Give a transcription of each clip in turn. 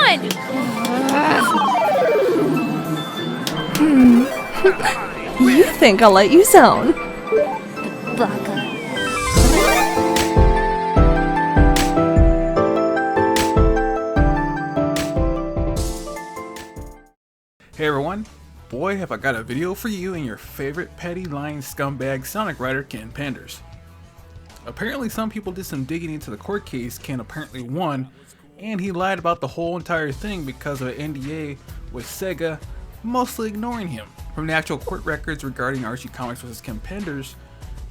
You think I'll let you zone? Baka. Hey everyone, boy have I got a video for you and your favorite petty lying scumbag Sonic writer Ken Penders. Apparently some people did some digging into the court case Ken apparently won, and he lied about the whole entire thing because of an NDA with Saga mostly ignoring him. From the actual court records regarding Archie Comics vs. Ken Penders,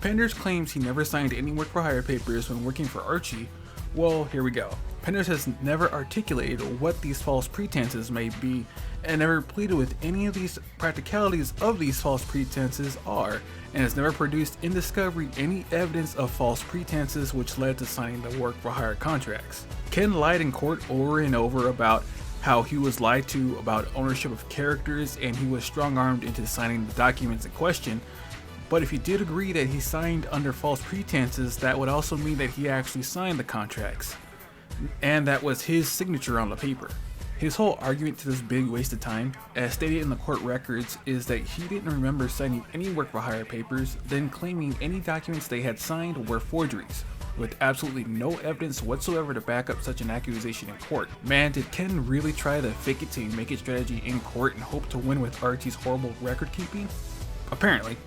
Penders claims he never signed any work for hire papers when working for Archie. Well, here we go. Penders has never articulated what these false pretenses may be and never pleaded with any of these practicalities of these false pretenses are, and has never produced in discovery any evidence of false pretenses which led to signing the work for hire contracts. Ken lied in court over and over about how he was lied to about ownership of characters and he was strong-armed into signing the documents in question. But if he did agree that he signed under false pretenses, that would also mean that he actually signed the contracts, and that was his signature on the paper. His whole argument to this big waste of time, as stated in the court records, is that he didn't remember signing any work for hire papers, then claiming any documents they had signed were forgeries, with absolutely no evidence whatsoever to back up such an accusation in court. Man, did Ken really try the fake it till you make it strategy in court and hope to win with Archie's horrible record keeping? Apparently.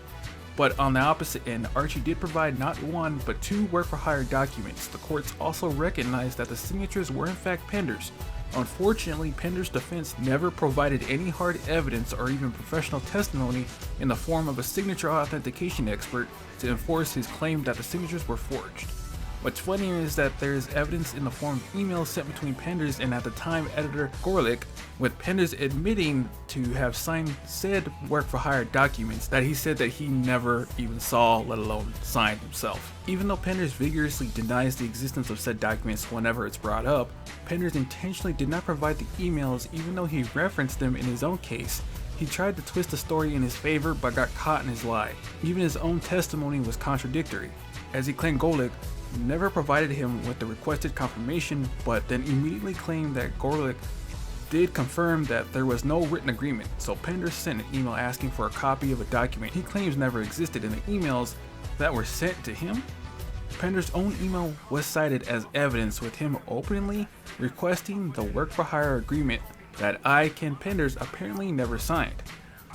But on the opposite end, Archie did provide not one, but two work for hire documents. The courts also recognized that the signatures were in fact Penders. Unfortunately, Penders' defense never provided any hard evidence or even professional testimony in the form of a signature authentication expert to enforce his claim that the signatures were forged. What's funnier is that there is evidence in the form of emails sent between Penders and at the time editor Gorlick, with Penders admitting to have signed said work for hire documents that he said that he never even saw, let alone signed himself. Even though Penders vigorously denies the existence of said documents whenever it's brought up, Penders intentionally did not provide the emails even though he referenced them in his own case. He tried to twist the story in his favor but got caught in his lie. Even his own testimony was contradictory, as he claimed Gorlick never provided him with the requested confirmation, but then immediately claimed that Gorlick did confirm that there was no written agreement. So Penders sent an email asking for a copy of a document he claims never existed in the emails that were sent to him. Penders' own email was cited as evidence, with him openly requesting the work for hire agreement that Ken Penders apparently never signed.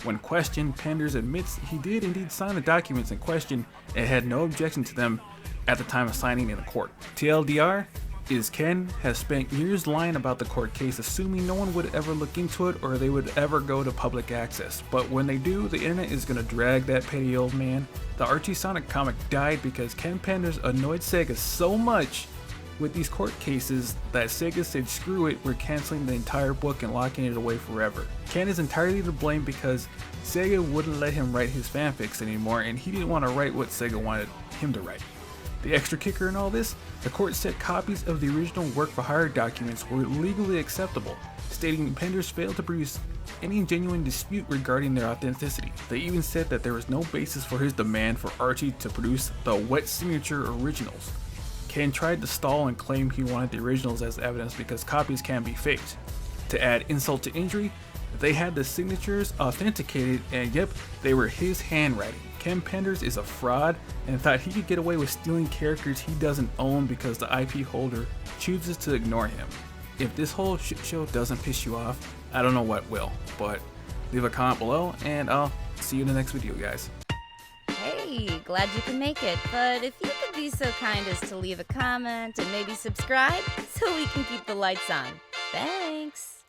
When questioned, Penders admits he did indeed sign the documents in question and had no objection to them at the time of signing in the court. TLDR is Ken has spent years lying about the court case, assuming no one would ever look into it or they would ever go to public access. But when they do, the internet is gonna drag that petty old man. The Archie Sonic comic died because Ken Penders annoyed Saga so much with these court cases that Saga said screw it, we're canceling the entire book and locking it away forever. Ken is entirely to blame because Saga wouldn't let him write his fanfics anymore and he didn't want to write what Saga wanted him to write. The extra kicker in all this, the court said copies of the original work for hire documents were legally acceptable, stating Penders failed to produce any genuine dispute regarding their authenticity. They even said that there was no basis for his demand for Archie to produce the wet signature originals. Ken tried to stall and claim he wanted the originals as evidence because copies can be faked. To add insult to injury, they had the signatures authenticated and yep, they were his handwriting. Ken Penders is a fraud and thought he could get away with stealing characters he doesn't own because the IP holder chooses to ignore him. If this whole shit show doesn't piss you off, I don't know what will, but leave a comment below and I'll see you in the next video, guys. Hey, glad you can make it, but if you could be so kind as to leave a comment and maybe subscribe so we can keep the lights on. Thanks!